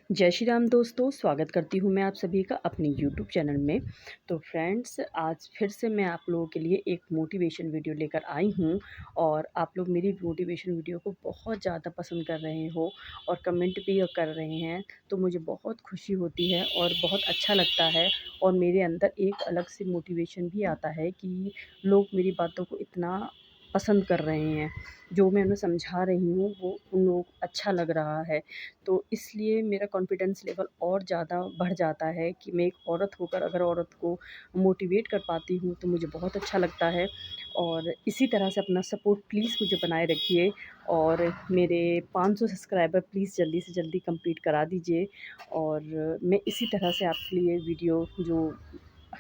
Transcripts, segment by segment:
जय श्री राम दोस्तों, स्वागत करती हूँ मैं आप सभी का अपने यूट्यूब चैनल में। तो फ्रेंड्स, आज फिर से मैं आप लोगों के लिए एक मोटिवेशन वीडियो लेकर आई हूँ और आप लोग मेरी मोटिवेशन वीडियो को बहुत ज़्यादा पसंद कर रहे हो और कमेंट भी कर रहे हैं। तो मुझे बहुत खुशी होती है और बहुत अच्छा लगता है और मेरे अंदर एक अलग से मोटिवेशन भी आता है कि लोग मेरी बातों को इतना पसंद कर रहे हैं। जो मैं उन्हें समझा रही हूँ वो उन लोगों को अच्छा लग रहा है। तो इसलिए मेरा कॉन्फिडेंस लेवल और ज़्यादा बढ़ जाता है कि मैं एक औरत होकर अगर औरत को मोटिवेट कर पाती हूँ तो मुझे बहुत अच्छा लगता है। और इसी तरह से अपना सपोर्ट प्लीज़ मुझे बनाए रखिए और मेरे 500 सब्सक्राइबर प्लीज़ जल्दी से जल्दी कंप्लीट करा दीजिए। और मैं इसी तरह से आपके लिए वीडियो जो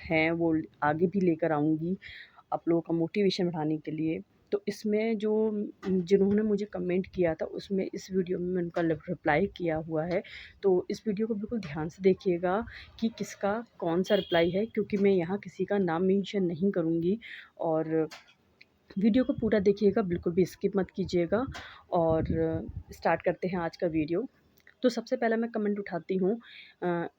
हैं वो आगे भी लेकर आऊँगी आप लोगों का मोटिवेशन बढ़ाने के लिए। तो इसमें जो जिन्होंने मुझे कमेंट किया था उसमें इस वीडियो में उनका रिप्लाई किया हुआ है। तो इस वीडियो को बिल्कुल ध्यान से देखिएगा कि किसका कौन-सा रिप्लाई है, क्योंकि मैं यहाँ किसी का नाम मेंशन नहीं करूँगी। और वीडियो को पूरा देखिएगा, बिल्कुल भी स्किप मत कीजिएगा। और स्टार्ट करते हैं आज का वीडियो। तो सबसे पहले मैं कमेंट उठाती हूँ।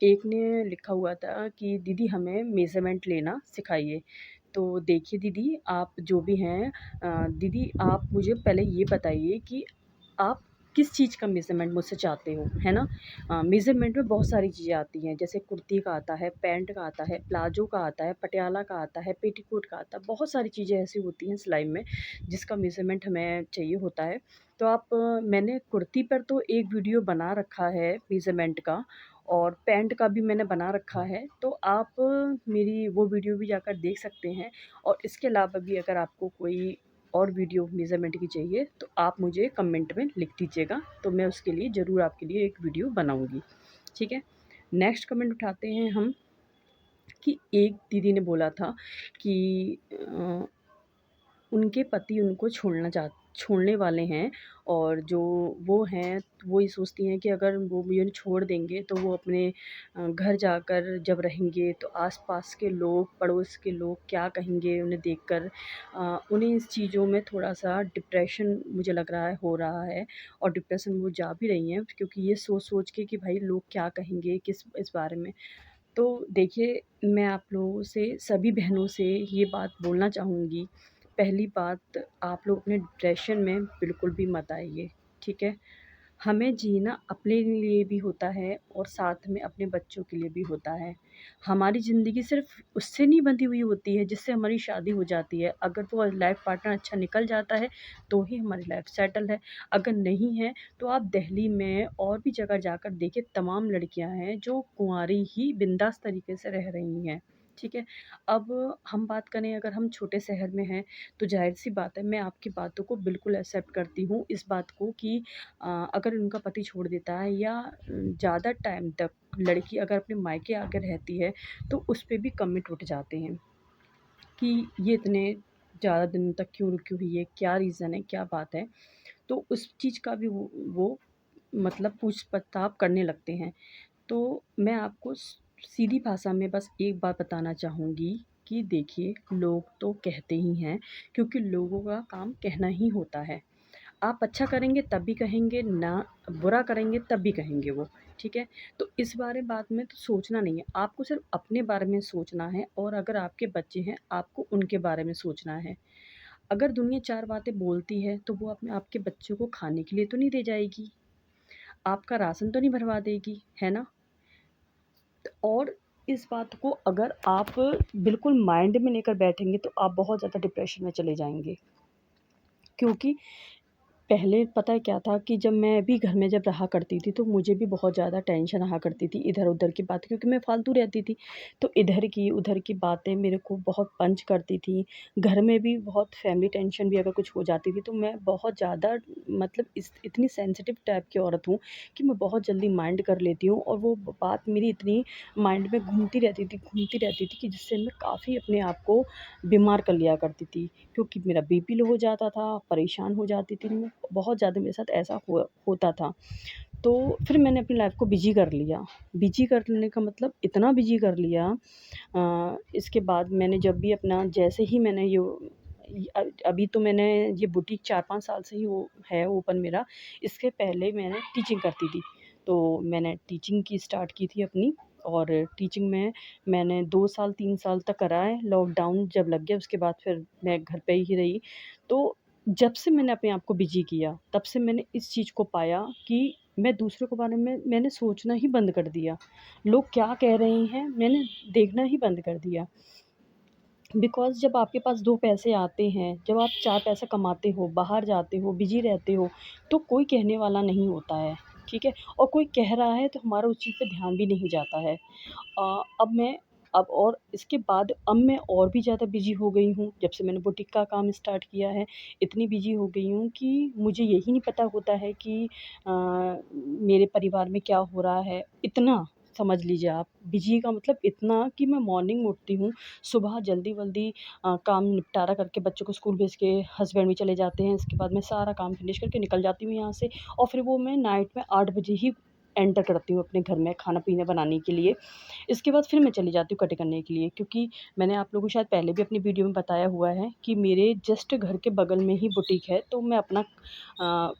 एक ने लिखा हुआ था कि दीदी हमें मेज़रमेंट लेना सिखाइए। तो देखिए दीदी, आप जो भी हैं, दीदी आप मुझे पहले ये बताइए कि आप किस चीज़ का मेज़रमेंट मुझसे चाहते हो, है ना? मेज़रमेंट में बहुत सारी चीज़ें आती हैं, जैसे कुर्ती का आता है, पैंट का आता है, प्लाज़ो का आता है, पटियाला का आता है, पेटीकोट का आता है, बहुत सारी चीज़ें ऐसी होती हैं सिलाई में जिसका मेज़रमेंट हमें चाहिए होता है। तो मैंने कुर्ती पर तो एक वीडियो बना रखा है मेज़रमेंट का और पैंट का भी मैंने बना रखा है, तो आप मेरी वो वीडियो भी जाकर देख सकते हैं। और इसके अलावा भी अगर आपको कोई और वीडियो मेज़रमेंट की चाहिए तो आप मुझे कमेंट में लिख दीजिएगा, तो मैं उसके लिए ज़रूर आपके लिए एक वीडियो बनाऊँगी, ठीक है? नेक्स्ट कमेंट उठाते हैं हम कि एक दीदी ने बोला था कि उनके पति उनको छोड़ने वाले हैं और जो वो हैं वो ये सोचती हैं कि अगर वो मुझे छोड़ देंगे तो वो अपने घर जाकर जब रहेंगे तो आस-पास के लोग, पड़ोस के लोग क्या कहेंगे उन्हें देखकर। उन्हें इस चीज़ों में थोड़ा-सा डिप्रेशन मुझे लग रहा है हो रहा है और डिप्रेशन में वो जा भी रही हैं, क्योंकि ये सोच-सोच के कि भाई लोग क्या कहेंगे किस इस बारे में। तो देखिए, मैं आप लोगों से सभी बहनों से ये बात बोलना चाहूँगी। पहली बात, आप लोग अपने डिप्रेशन में बिल्कुल भी मत आइए, ठीक है? हमें जीना अपने लिए भी होता है और साथ में अपने बच्चों के लिए भी होता है। हमारी ज़िंदगी सिर्फ़ उससे नहीं बंधी हुई होती है जिससे हमारी शादी हो जाती है। अगर वो लाइफ़ पार्टनर अच्छा निकल जाता है तो ही हमारी लाइफ़ सेटल है। अगर नहीं है तो आप दिल्ली में और भी जगह जाकर देखिए, तमाम लड़कियाँ हैं जो कुँवारी ही बिंदास तरीके से रह रही हैं, ठीक है? अब हम बात करें, अगर हम छोटे शहर में हैं तो ज़ाहिर-सी बात है, मैं आपकी बातों को बिल्कुल एक्सेप्ट करती हूँ इस बात को कि अगर उनका पति छोड़ देता है या ज़्यादा टाइम तक लड़की अगर अपने मायके आकर रहती है तो उस पे भी कमेंट उठ जाते हैं कि ये इतने ज़्यादा दिनों तक क्यों रुकी हुई है, क्या रीज़न है, क्या बात है। तो उस चीज़ का भी वो मतलब पूछ-पड़ताल करने लगते हैं। तो मैं आपको सीधी भाषा में बस एक बात बताना चाहूँगी कि देखिए, लोग तो कहते ही हैं, क्योंकि लोगों का काम कहना ही होता है। आप अच्छा करेंगे तब भी कहेंगे, ना बुरा करेंगे तब भी कहेंगे वो, ठीक है? तो इस बात में तो सोचना नहीं है, आपको सिर्फ़ अपने बारे में सोचना है और अगर आपके बच्चे हैं, आपको उनके बारे में सोचना है। अगर दुनिया 4 बातें बोलती है, तो वो अपने आपके बच्चों को खाने के लिए तो नहीं दे जाएगी, आपका राशन तो नहीं भरवा देगी, है ना? और इस बात को अगर आप बिल्कुल माइंड में लेकर बैठेंगे, तो आप बहुत ज़्यादा डिप्रेशन में चले जाएँगे। क्योंकि पहले पता है क्या था कि जब मैं भी घर में जब रहा करती थी, तो मुझे भी बहुत ज़्यादा टेंशन रहा करती थी इधर-उधर की बातें, क्योंकि मैं फालतू रहती थी। तो इधर की, उधर की बातें मेरे को बहुत पंच करती थी। घर में भी बहुत फैमिली टेंशन भी अगर कुछ हो जाती थी, तो मैं बहुत ज़्यादा मतलब इस इतनी सेंसिटिव टाइप की औरत हूँ कि मैं बहुत जल्दी माइंड कर लेती हूँ और वो बात मेरी इतनी माइंड में घूमती रहती थी कि जिससे मैं काफ़ी अपने आप को बीमार कर लिया करती थी। क्योंकि मेरा बीपी लो हो जाता था, परेशान हो जाती थी मैं, बहुत ज़्यादा मेरे साथ ऐसा होता था। तो फिर मैंने अपनी लाइफ़ को बिज़ी कर लिया। बिज़ी कर लेने का मतलब इतना बिज़ी कर लिया, इसके बाद मैंने जब भी अपना जैसे ही मैंने अभी तो मैंने ये बुटीक 4-5 साल से ही वो है ओपन मेरा। इसके पहले मैंने टीचिंग करती थी। तो मैंने टीचिंग की स्टार्ट की थी अपनी, और टीचिंग में मैंने 2 साल 3 साल तक करा है। लॉकडाउन जब लग गया उसके बाद फिर मैं घर पे ही रही। तो जब से मैंने अपने आप को बिज़ी किया, तब से मैंने इस चीज़ को पाया कि मैं दूसरों के बारे में मैंने सोचना ही बंद कर दिया। लोग क्या कह रहे हैं, मैंने देखना ही बंद कर दिया। बिकॉज़ जब आपके पास 2 पैसे आते हैं, जब आप 4 पैसा कमाते हो, बाहर जाते हो, बिज़ी रहते हो, तो कोई कहने वाला नहीं होता है, ठीक है? और कोई कह रहा है तो हमारा उस चीज़ पे ध्यान भी नहीं जाता है। अब मैं अब और इसके बाद अब मैं और भी ज़्यादा बिज़ी हो गई हूँ, जब से मैंने बुटीक का काम स्टार्ट किया है, इतनी बिज़ी हो गई हूँ कि मुझे यही नहीं पता होता है कि मेरे परिवार में क्या हो रहा है। इतना समझ लीजिए आप, बिज़ी का मतलब इतना कि मैं मॉर्निंग में उठती हूँ, सुबह जल्दी-वल्दी काम निपटारा करके बच्चों को स्कूल भेज के हस्बैंड भी चले जाते हैं, इसके बाद मैं सारा काम फिनिश करके निकल जाती हूँ यहाँ से, और फिर वो मैं नाइट में 8 बजे ही एंटर करती हूँ अपने घर में खाना-पीना बनाने के लिए। इसके बाद फिर मैं चली जाती हूँ कटिंग करने के लिए, क्योंकि मैंने आप लोगों को शायद पहले भी अपनी वीडियो में बताया हुआ है कि मेरे जस्ट घर के बगल में ही बुटीक है, तो मैं अपना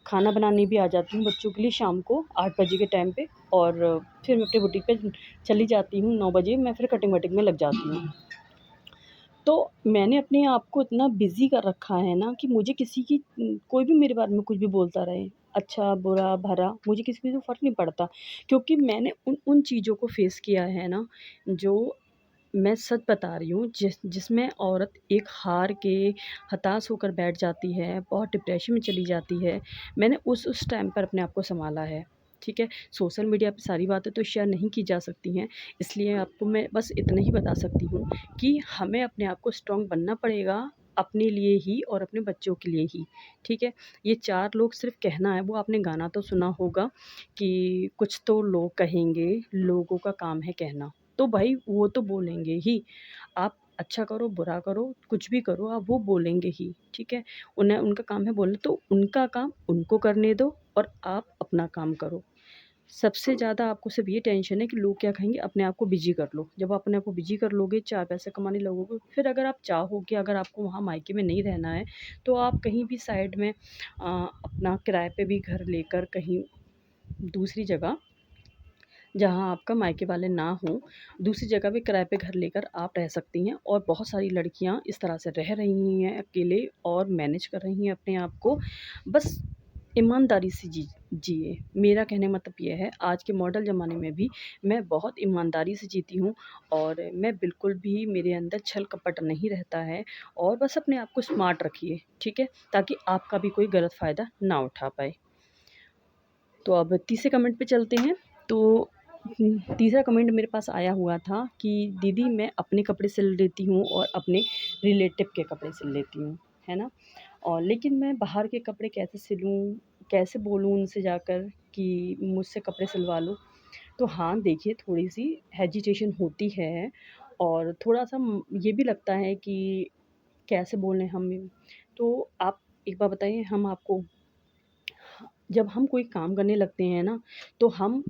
खाना बनाने भी आ जाती हूँ बच्चों के लिए शाम को 8 बजे के टाइम पे, और फिर मैं अपनी बुटीक पे चली जाती हूँ 9 बजे, मैं फिर कटिंग-वटिंग में लग जाती हूँ। तो मैंने अपने आप को इतना बिज़ी कर रखा है ना कि मुझे किसी की कोई भी मेरे बारे में कुछ भी बोलता रहे, अच्छा, बुरा, भला, मुझे किसी चीज़ से फ़र्क नहीं पड़ता, क्योंकि मैंने उन उन चीज़ों को फ़ेस किया है ना, जो मैं सच बता रही हूँ, जिसमें औरत एक हार के हताश होकर बैठ जाती है, बहुत डिप्रेशन में चली जाती है। मैंने उस टाइम पर अपने आप को सँभाला है, ठीक है? सोशल मीडिया पे सारी बातें तो शेयर नहीं की जा सकती हैं, इसलिए आपको मैं बस इतना ही बता सकती हूँ कि हमें अपने आप को स्ट्रॉन्ग बनना पड़ेगा, अपने लिए ही और अपने बच्चों के लिए ही, ठीक है? ये 4 लोग सिर्फ़ कहना है, वो आपने गाना तो सुना होगा कि कुछ तो लोग कहेंगे, लोगों का काम है कहना। तो भाई वो तो बोलेंगे ही, आप अच्छा करो, बुरा करो, कुछ भी करो, आप वो बोलेंगे ही, ठीक है? उन्हें उनका काम है बोलना, तो उनका काम उनको करने दो और आप अपना काम करो। सबसे ज़्यादा आपको सिर्फ़ ये टेंशन है कि लोग क्या कहेंगे, अपने आप को बिज़ी कर लो। जब आप अपने आप को बिज़ी कर लोगे, 4 पैसे कमाने लगोगे, फिर अगर आप चाहो कि अगर आपको वहाँ मायके में नहीं रहना है, तो आप कहीं भी साइड में अपना किराए पे भी घर लेकर कहीं दूसरी जगह, जहाँ आपका मायके वाले ना हों, दूसरी जगह पे किराए पे घर लेकर आप रह सकती हैं, और बहुत सारी लड़कियाँ इस तरह से रह रही हैं अकेले और मैनेज कर रही हैं अपने आप को। बस ईमानदारी से जिए। मेरा कहने का मतलब ये है, आज के मॉडर्न ज़माने में भी मैं बहुत ईमानदारी से जीती हूँ, और मैं बिल्कुल भी, मेरे अंदर छल-कपट नहीं रहता है, और बस अपने आप को स्मार्ट रखिए, ठीक है? ताकि आपका भी कोई गलत फ़ायदा ना उठा पाए। तो अब तीसरे कमेंट पे चलते हैं। तो तीसरा कमेंट मेरे पास आया हुआ था कि दीदी, मैं अपने कपड़े सिल लेती हूँ और अपने रिलेटिव के कपड़े सिल लेती हूँ, है ना? और लेकिन मैं बाहर के कपड़े कैसे सिलूँ, कैसे बोलूँ उनसे जाकर कि मुझसे कपड़े सिलवा लो? तो हाँ, देखिए, थोड़ी-सी हेजिटेशन होती है, और थोड़ा-सा ये भी लगता है कि कैसे बोलें हम। तो आप एक बात बताइए, हम आपको, जब हम कोई काम करने लगते हैं ना, तो हम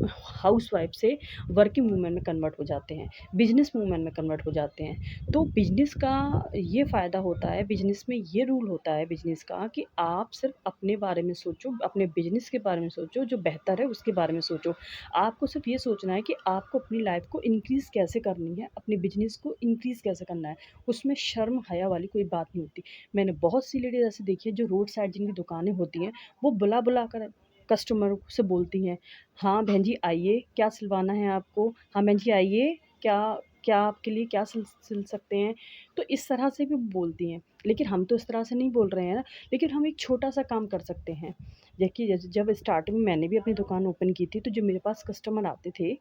हाउसवाइफ़ से वर्किंग वूमेन में कन्वर्ट हो जाते हैं, बिज़नेस वूमेन में कन्वर्ट हो जाते हैं। तो बिज़नेस का ये फ़ायदा होता है, बिज़नेस में ये रूल होता है बिज़नेस का, कि आप सिर्फ़ अपने बारे में सोचो, अपने बिज़नेस के बारे में सोचो, जो बेहतर है उसके बारे में सोचो। आपको सिर्फ़ ये सोचना है कि आपको अपनी लाइफ़ को इंक्रीज़ कैसे करनी है, अपने बिज़नेस को इंक्रीज़ कैसे करना है। उसमें शर्म, हया वाली कोई बात नहीं होती। मैंने बहुत सी लेडीज़ ऐसी देखी है, जो रोड साइड जिनकी दुकानें होती हैं, वो बुला-बुला कर कस्टमर से बोलती हैं, हाँ बहन जी आइए, क्या सिलवाना है आपको? हाँ बहन जी आइए, क्या क्या आपके लिए क्या सिल सिल सकते हैं? तो इस तरह से भी बोलती हैं। लेकिन हम तो इस तरह से नहीं बोल रहे हैं ना, लेकिन हम एक छोटा-सा काम कर सकते हैं। देखिए, जब स्टार्टिंग में मैंने भी अपनी दुकान ओपन की थी, तो जो मेरे पास कस्टमर आते थे,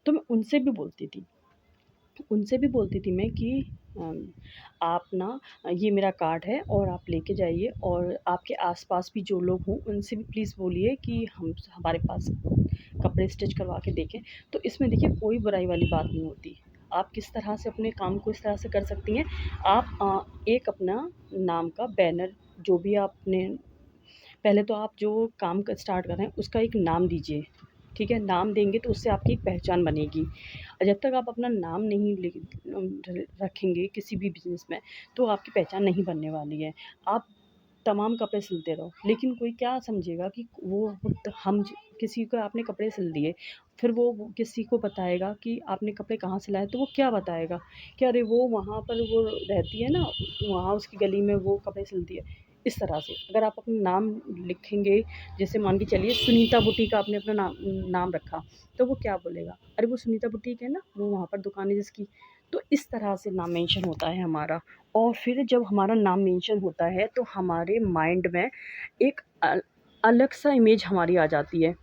तो मैं उनसे भी बोलती थी मैं कि अम, आप ना, ये मेरा कार्ड है और आप लेके जाइए, और आपके आस-पास भी जो लोग हों उनसे भी प्लीज़ बोलिए कि हम हमारे पास कपड़े स्टिच करवा के देखें। तो इसमें देखिए, कोई बुराई वाली बात नहीं होती। आप किस तरह से अपने काम को इस तरह से कर सकती हैं, आप एक अपना नाम का बैनर, जो भी आपने, पहले तो आप जो काम क स्टार्ट कर रहे हैं उसका एक नाम दीजिए, ठीक है? नाम देंगे तो उससे आपकी एक पहचान बनेगी। और जब तक आप अपना नाम नहीं रखेंगे किसी भी बिज़नेस में, तो आपकी पहचान नहीं बनने वाली है। आप तमाम कपड़े सिलते रहो, लेकिन कोई क्या समझेगा कि वो त हम ज किसी को आपने कपड़े सिल दिए, फिर वो किसी को बताएगा कि आपने कपड़े कहाँ सिलाए, तो वो क्या बताएगा कि अरे वो वहाँ पर वो रहती है ना, वहाँ उसकी गली में वो कपड़े सिलती है। इस तरह से अगर आप अपना नाम लिखेंगे, जैसे मान के चलिए सुनीता बुटीक आपने अपना नाम रखा, तो वो क्या बोलेगा, अरे वो सुनीता बुटीक है ना, वो वहाँ पर दुकान है जिसकी। तो इस तरह से नाम मेंशन होता है हमारा। और फिर जब हमारा नाम मेंशन होता है तो हमारे माइंड में एक अलग सा इमेज हमारी आ जाती है,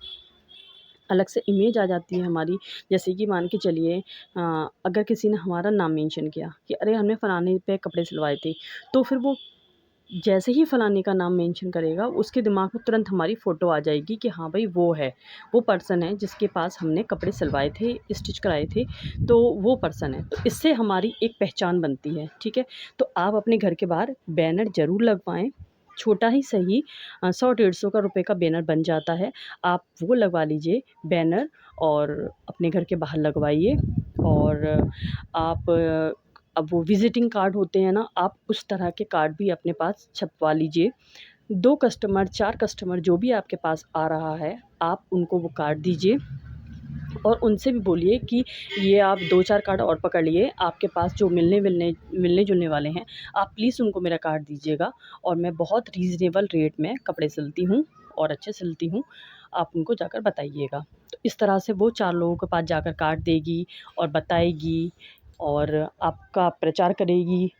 अलग से इमेज आ जाती है हमारी। जैसे कि मान के चलिए अगर किसी ने हमारा नाम मेंशन किया कि अरे हमने फलाने पे कपड़े सिलवाए थे, तो फिर वो जैसे ही फलाने का नाम मेंशन करेगा, उसके दिमाग में तुरंत हमारी फ़ोटो आ जाएगी कि हाँ भाई वो है, वो पर्सन है जिसके पास हमने कपड़े सिलवाए थे, स्टिच कराए थे, तो वो पर्सन है। तो इससे हमारी एक पहचान बनती है, ठीक है? तो आप अपने घर के बाहर बैनर ज़रूर लगवाएँ, छोटा ही सही 100 150 का रुपए का बैनर बन जाता है। आप वो लगवा लीजिए बैनर और अपने घर के बाहर लगवाइए। और आप अब वो विज़िटिंग कार्ड होते हैं ना, आप उस तरह के कार्ड भी अपने पास छपवा लीजिए। 2 कस्टमर, 4 कस्टमर जो भी आपके पास आ रहा है, आप उनको वो कार्ड दीजिए और उनसे भी बोलिए कि ये आप 2-4 कार्ड और पकड़ लिए, आपके पास जो मिलने-जुलने वाले हैं, आप प्लीज़ उनको मेरा कार्ड दीजिएगा और मैं बहुत रीज़नेबल रेट में कपड़े सिलती हूँ और अच्छे सिलती हूँ, आप उनको जाकर बताइएगा। तो इस तरह से वो 4 लोगों के पास जाकर कार्ड देगी और बताएगी और आपका प्रचार करेगी।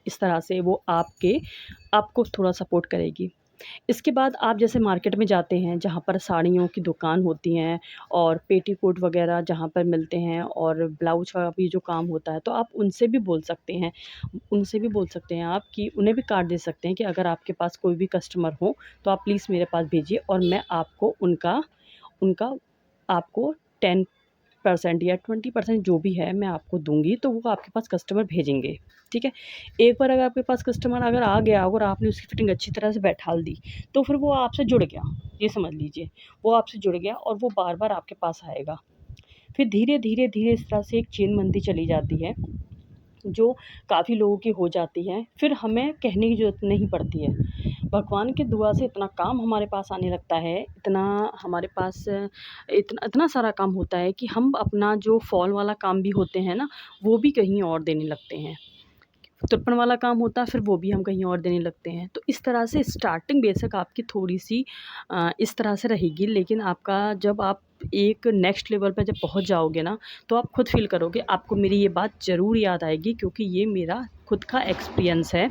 इस तरह से वो आपको थोड़ा सपोर्ट करेगी। इसके बाद आप जैसे मार्केट में जाते हैं, जहाँ पर साड़ियों की दुकान होती हैं और पेटीकोट वग़ैरह जहाँ पर मिलते हैं और ब्लाउज़ का भी जो काम होता है, तो आप उनसे भी बोल सकते हैं। उनसे भी बोल सकते हैं आप कि उन्हें भी कार्ड दे सकते हैं कि अगर आपके पास कोई भी कस्टमर हो, तो आप प्लीज़ मेरे पास भेजिए और मैं आपको उनका उनका आपको 10% या 20% जो भी है मैं आपको दूँगी, तो वो आपके पास कस्टमर भेजेंगे, ठीक है? एक बार अगर आपके पास कस्टमर अगर आ गया और आपने उसकी फिटिंग अच्छी तरह से बैठाल दी, तो फिर वो आपसे जुड़ गया, ये समझ लीजिए। वो आपसे जुड़ गया और वो बार-बार आपके पास आएगा। फिर धीरे-धीरे इस तरह से एक चेन बनती चली जाती है, जो काफ़ी लोगों की हो जाती है, फिर हमें कहने की ज़रूरत नहीं पड़ती है। भगवान की दुआ से इतना काम हमारे पास आने लगता है, इतना हमारे पास इतना इतना सारा काम होता है कि हम अपना जो फ़ॉल वाला काम भी होते हैं ना, वो भी कहीं और देने लगते हैं। तुरपन वाला काम होता है फिर वो भी हम कहीं और देने लगते हैं। तो इस तरह से स्टार्टिंग बेशक आपकी थोड़ी-सी इस तरह से रहेगी, लेकिन आपका जब आप एक नेक्स्ट लेवल पे जब पहुँच जाओगे ना, तो आप खुद फ़ील करोगे, आपको मेरी ये बात ज़रूर याद आएगी क्योंकि ये मेरा खुद का एक्सपीरियंस है।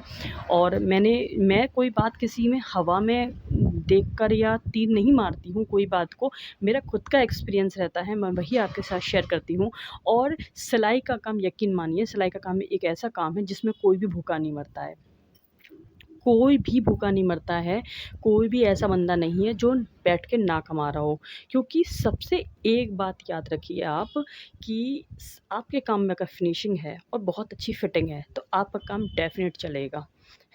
और मैं कोई बात किसी में हवा में देखकर या तीर नहीं मारती हूँ कोई बात को, मेरा खुद का एक्सपीरियंस रहता है, मैं वही आपके साथ शेयर करती हूँ। और सिलाई का काम यकीन मानिए, सिलाई का काम एक ऐसा काम है जिसमें कोई भी भूखा नहीं मरता है। कोई भी भूखा नहीं मरता है, कोई भी ऐसा बंदा नहीं है जो बैठ के ना कमा रहा हो। क्योंकि सबसे एक बात याद रखिए आप कि आपके काम में अगर फिनिशिंग है और बहुत अच्छी फिटिंग है, तो आपका काम डेफ़िनेट चलेगा,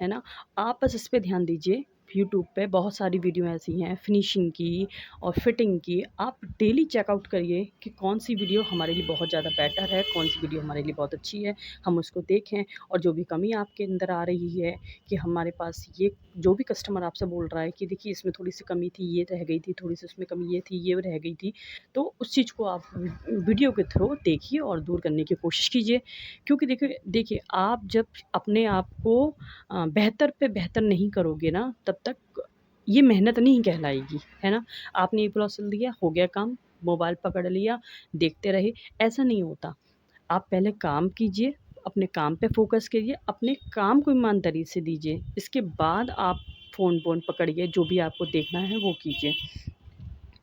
है ना? आप बस इस पे ध्यान दीजिए। यूट्यूब पे बहुत सारी वीडियो ऐसी हैं फिनिशिंग की और फिटिंग की, आप डेली चेकआउट करिए कि कौन-सी वीडियो हमारे लिए बहुत ज़्यादा बेटर है, कौन-सी वीडियो हमारे लिए बहुत अच्छी है, हम उसको देखें। और जो भी कमी आपके अंदर आ रही है कि हमारे पास ये जो भी कस्टमर आपसे बोल रहा है कि देखिए इसमें थोड़ी-सी कमी थी, ये रह गई थी, थोड़ी-सी उसमें कमी ये थी, ये रह गई थी, तो उस चीज़ को आप वीडियो के थ्रू देखिए और दूर करने की कोशिश कीजिए। क्योंकि देखिए देखिए आप जब अपने आप को बेहतर पे बेहतर नहीं करोगे ना, तब तक ये मेहनत नहीं कहलाएगी, है ना? आपने ये ब्लाउज़ सिल दिया, हो गया काम, मोबाइल पकड़ लिया, देखते रहे, ऐसा नहीं होता। आप पहले काम कीजिए, अपने काम पे फ़ोकस करिए, अपने काम को ईमानदारी से दीजिए। इसके बाद आप फ़ोन-वोन पकड़िए, जो भी आपको देखना है वो कीजिए।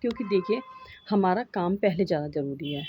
क्योंकि देखिए, हमारा काम पहले ज़्यादा ज़रूरी है,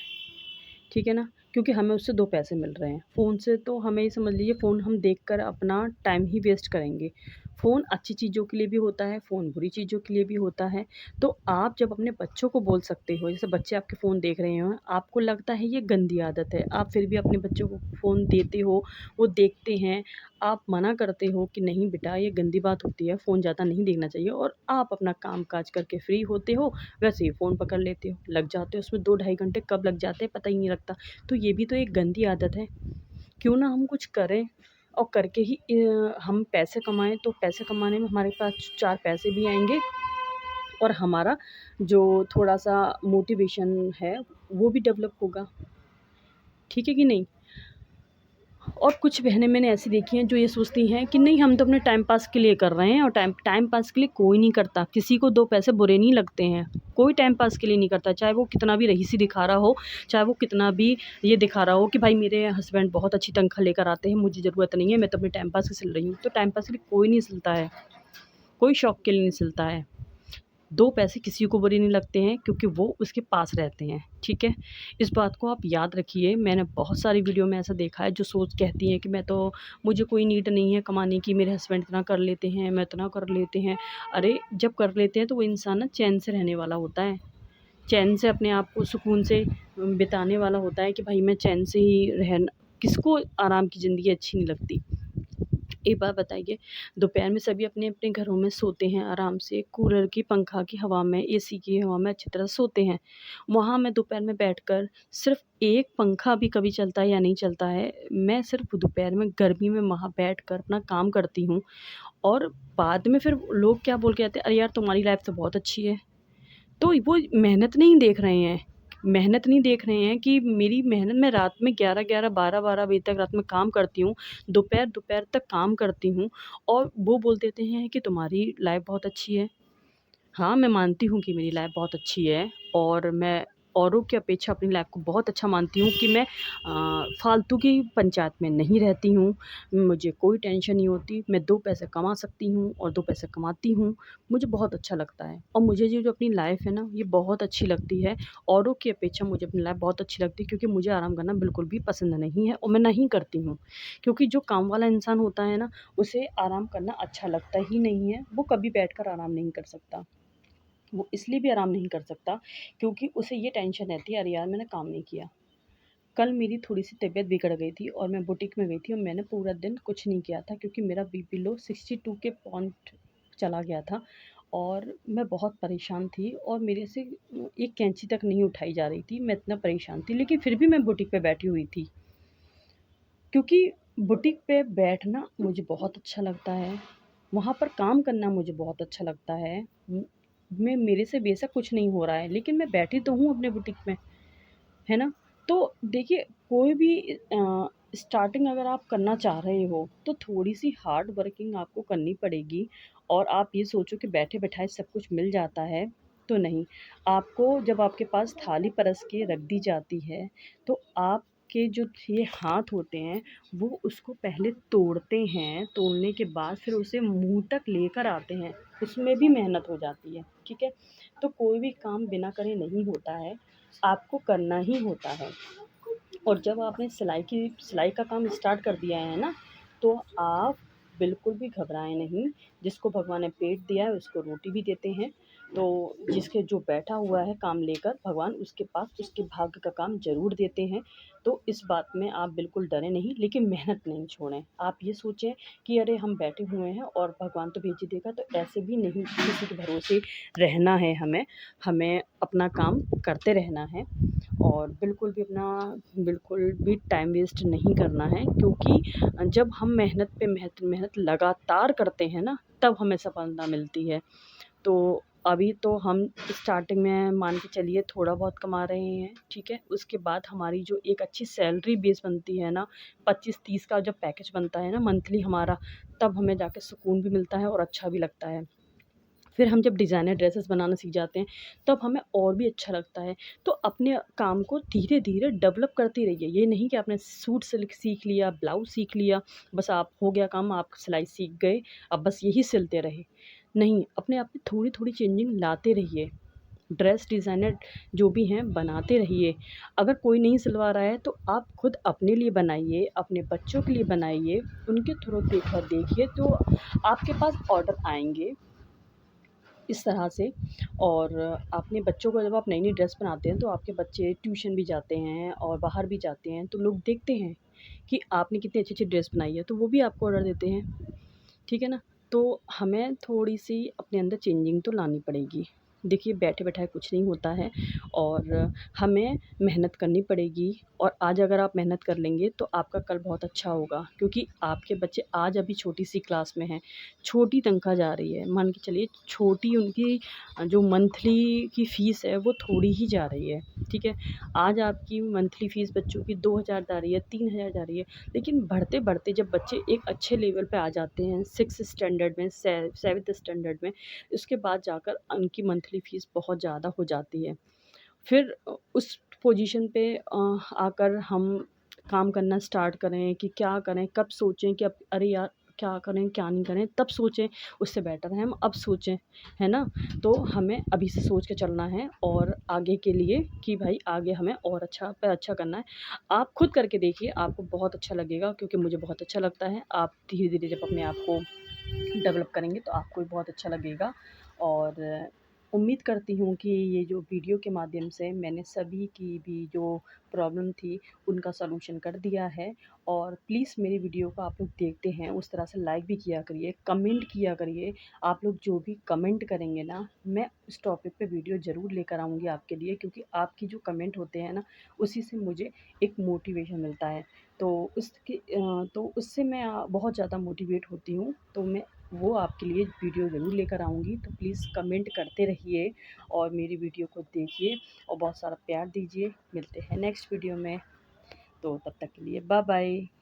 ठीक है ना? क्योंकि हमें उससे 2 पैसे मिल रहे हैं। फ़ोन से तो हमें ये समझ लीजिए फ़ोन हम देखकर अपना टाइम ही वेस्ट करेंगे। फ़ोन अच्छी चीज़ों के लिए भी होता है, फ़ोन बुरी चीज़ों के लिए भी होता है। तो आप जब अपने बच्चों को बोल सकते हो, जैसे बच्चे आपके फ़ोन देख रहे हों, आपको लगता है ये गंदी आदत है, आप फिर भी अपने बच्चों को फ़ोन देते हो, वो देखते हैं, आप मना करते हो कि नहीं बेटा ये गंदी बात होती है, फ़ोन ज़्यादा नहीं देखना चाहिए और आप अपना काम-काज करके फ्री होते हो, वैसे ही फ़ोन पकड़ लेते हो, लग जाते हो उसमें 2 ढाई घंटे कब लग जाते हैं पता ही नहीं लगता। तो ये भी तो एक गंदी आदत है। क्यों ना हम कुछ करें और करके ही हम पैसे कमाएँ, तो पैसे कमाने में हमारे पास 4 पैसे भी आएँगे और हमारा जो थोड़ा-सा मोटिवेशन है वो भी डेवलप होगा। ठीक है कि नहीं? और कुछ बहनें मैंने ऐसी देखी हैं जो ये सोचती हैं कि नहीं, हम तो अपने टाइम पास के लिए कर रहे हैं, और टाइम टाइम पास के लिए कोई नहीं करता। किसी को 2 पैसे बुरे नहीं लगते हैं। कोई टाइम पास के लिए नहीं करता, चाहे वो कितना भी रईसी दिखा रहा हो, चाहे वो कितना भी ये दिखा रहा हो कि भाई मेरे हस्बैंड बहुत अच्छी तनख्वाह लेकर आते हैं, मुझे ज़रूरत नहीं है, मैं तो अपने टाइम पास के सिल रही हूँ। तो टाइम पास के लिए कोई नहीं सिलता है, कोई शौक के लिए नहीं सिलता है। 2 पैसे किसी को बुरे नहीं लगते हैं क्योंकि वो उसके पास रहते हैं, ठीक है? इस बात को आप याद रखिए। मैंने बहुत सारी वीडियो में ऐसा देखा है जो सोच कहती हैं कि मुझे कोई नीड नहीं है कमाने की, मेरे हस्बैंड इतना कर लेते हैं, मैं इतना कर लेते हैं। अरे! जब कर लेते हैं तो वो इंसान ना चैन से रहने वाला होता है। चैन से अपने आप को सुकून से बिताने वाला होता है कि भाई मैं चैन से ही किसको आराम की ज़िंदगी अच्छी नहीं लगती। एक बात बताइए, दोपहर में सभी अपने-अपने घरों में सोते हैं आराम से, कूलर की, पंखा की हवा में, एसी की हवा में अच्छी तरह सोते हैं। वहाँ मैं दोपहर में बैठकर सिर्फ़ एक पंखा भी कभी चलता है या नहीं चलता है, मैं सिर्फ़ दोपहर में गर्मी में वहाँ बैठकर अपना काम करती हूँ, और बाद में फिर लोग क्या बोल के आते हैं, "अरे यार! तुम्हारी लाइफ़ तो बहुत अच्छी है।" तो वो मेहनत नहीं देख रहे हैं। मेहनत नहीं देख रहे हैं कि मेरी मेहनत, मैं रात में 11-11, 12-12 बजे तक रात में काम करती हूँ, दोपहर-दोपहर तक काम करती हूँ, और वो बोल देते हैं कि तुम्हारी लाइफ़ बहुत अच्छी है। हाँ, मैं मानती हूँ कि मेरी लाइफ़ बहुत अच्छी है, और मैं औरों की अपेक्षा अपनी लाइफ़ को बहुत अच्छा मानती हूँ कि मैं फ़ालतू की पंचायत में नहीं रहती हूँ। मुझे कोई टेंशन नहीं होती, मैं 2 पैसे कमा सकती हूँ और 2 पैसे कमाती हूँ। मुझे बहुत अच्छा लगता है, और मुझे ये जो अपनी लाइफ़ है ना, ये बहुत अच्छी लगती है। औरों की अपेक्षा मुझे अपनी लाइफ़ बहुत अच्छी लगती है क्योंकि मुझे आराम करना बिल्कुल भी पसंद नहीं है, और मैं नहीं करती हूँ। क्योंकि जो काम वाला इंसान होता है ना, उसे आराम करना अच्छा लगता ही नहीं है, वो कभी बैठकर आराम नहीं कर सकता। वो इसलिए भी आराम नहीं कर सकता क्योंकि उसे ये टेंशन रहती है, अरे यार मैंने काम नहीं किया। कल मेरी थोड़ी-सी तबीयत बिगड़ गई थी और मैं बुटीक में गई थी और मैंने पूरा दिन कुछ नहीं किया था क्योंकि मेरा बीपी लो 62 के पॉइंट चला गया था, और मैं बहुत परेशान थी, और मेरे से एक कैंची तक नहीं उठाई जा रही थी, मैं इतना परेशान थी। लेकिन फिर भी मैं बुटीक पे बैठी हुई थी, क्योंकि बुटीक पे बैठना मुझे बहुत अच्छा लगता है, वहाँ पर काम करना मुझे बहुत अच्छा लगता है। मेरे से बेशक कुछ नहीं हो रहा है, लेकिन मैं बैठी तो हूँ अपने बुटीक में, है ना? तो देखिए, कोई भी स्टार्टिंग अगर आप करना चाह रहे हो, तो थोड़ी-सी हार्ड वर्किंग आपको करनी पड़ेगी, और आप ये सोचो कि बैठे-बैठाए सब कुछ मिल जाता है, तो नहीं। आपको जब आपके पास थाली परस के रख दी जाती है, तो आपके जो ये हाथ होते हैं, वो उसको पहले तोड़ते हैं, तोड़ने के बाद फिर उसे मुँह तक लेकर आते हैं, उसमें भी मेहनत हो जाती है, ठीक है? तो कोई भी काम बिना करे नहीं होता है, आपको करना ही होता है। और जब आपने सिलाई का काम स्टार्ट कर दिया है ना, तो आप बिल्कुल भी घबराएँ नहीं। जिसको भगवान ने पेट दिया है उसको रोटी भी देते हैं। तो जिसके जो बैठा हुआ है काम लेकर, भगवान उसके पास उसके भाग्य का काम ज़रूर देते हैं। तो इस बात में आप बिल्कुल डरें नहीं, लेकिन मेहनत नहीं छोड़ें। आप ये सोचें कि अरे हम बैठे हुए हैं और भगवान तो भेज ही देगा, तो ऐसे भी नहीं किसी के भरोसे रहना है हमें। हमें अपना काम करते रहना है, और बिल्कुल भी टाइम वेस्ट नहीं करना है, क्योंकि जब हम मेहनत पे मेहनत लगातार करते हैं ना, तब हमें सफलता मिलती है। तो अभी तो हम स्टार्टिंग में मान के चलिए थोड़ा बहुत कमा रहे हैं, ठीक है? उसके बाद हमारी जो एक अच्छी सैलरी बेस बनती है ना, 25-30 का जब पैकेज बनता है ना मंथली हमारा, तब हमें जाके सुकून भी मिलता है और अच्छा भी लगता है। फिर हम जब डिज़ाइनर ड्रेसेस बनाना सीख जाते हैं, तब हमें और भी अच्छा लगता है। तो अपने काम को धीरे-धीरे डेवलप करते रहिए। ये नहीं कि आपने सूट सिल्क सीख लिया, ब्लाउज़ सीख लिया, बस आप हो गया काम, आप सिलाई सीख गए, अब बस यही सिलते रहे। नहीं, अपने आप में थोड़ी-थोड़ी चेंजिंग लाते रहिए। ड्रेस डिज़ाइनर जो भी हैं बनाते रहिए। अगर कोई नहीं सिलवा रहा है तो आप खुद अपने लिए बनाइए, अपने बच्चों के लिए बनाइए, उनके थ्रू देखिए तो आपके पास ऑर्डर आएँगे। इस तरह से। और अपने बच्चों को जब आप नई-नई ड्रेस बनाते हैं, तो आपके बच्चे ट्यूशन भी जाते हैं और बाहर भी जाते हैं, तो लोग देखते हैं कि आपने कितनी अच्छी-अच्छी ड्रेस बनाई है, तो वो भी आपको ऑर्डर देते हैं, ठीक है ना? तो हमें थोड़ी-सी अपने अंदर चेंजिंग तो लानी पड़ेगी। देखिए बैठे-बैठाए कुछ नहीं होता है और हमें मेहनत करनी पड़ेगी और आज अगर आप मेहनत कर लेंगे तो आपका कल बहुत अच्छा होगा क्योंकि आपके बच्चे आज अभी छोटी-सी क्लास में हैं, छोटी तनख्वाह जा रही है। मान के चलिए छोटी उनकी जो मंथली की फ़ीस है वो थोड़ी ही जा रही है, ठीक है? आज आपकी मंथली फ़ीस बच्चों की 2000 जा रही है, 3000 जा रही है, लेकिन बढ़ते-बढ़ते जब बच्चे एक अच्छे लेवल पे आ जाते हैं 6th स्टैंडर्ड में, 7th स्टैंडर्ड में, उसके बाद जाकर उनकी मंथली फ़ीस बहुत ज़्यादा हो जाती है। फिर उस पोजीशन पे आकर हम काम करना स्टार्ट करें कि क्या करें, कब सोचें कि अब अरे यार! क्या करें, क्या नहीं करें, तब सोचें, उससे बेटर है हम अब सोचें, है ना? तो हमें अभी से सोच के चलना है और आगे के लिए कि भाई आगे हमें और अच्छा पे अच्छा करना है। आप खुद करके देखिए, आपको बहुत अच्छा लगेगा क्योंकि मुझे बहुत अच्छा लगता है। आप धीरे-धीरे जब अपने आप को डेवलप करेंगे तो आपको भी बहुत अच्छा लगेगा और उम्मीद करती हूँ कि ये जो वीडियो के माध्यम से मैंने सभी की भी जो प्रॉब्लम थी उनका सॉल्यूशन कर दिया है और प्लीज़ मेरी वीडियो को आप लोग देखते हैं उस तरह से लाइक भी किया करिए, कमेंट किया करिए। आप लोग जो भी कमेंट करेंगे ना, मैं उस टॉपिक पे वीडियो ज़रूर लेकर आऊँगी आपके लिए क्योंकि आपकी जो कमेंट होते हैं ना, उसी से मुझे एक मोटिवेशन मिलता है। तो उससे मैं बहुत ज़्यादा मोटिवेट होती हूँ, तो मैं वो आपके लिए वीडियो ज़रूर लेकर आऊँगी। तो प्लीज़ कमेंट करते रहिए और मेरी वीडियो को देखिए और बहुत सारा प्यार दीजिए। मिलते हैं नेक्स्ट वीडियो में, तो तब तक के लिए बाय बाय।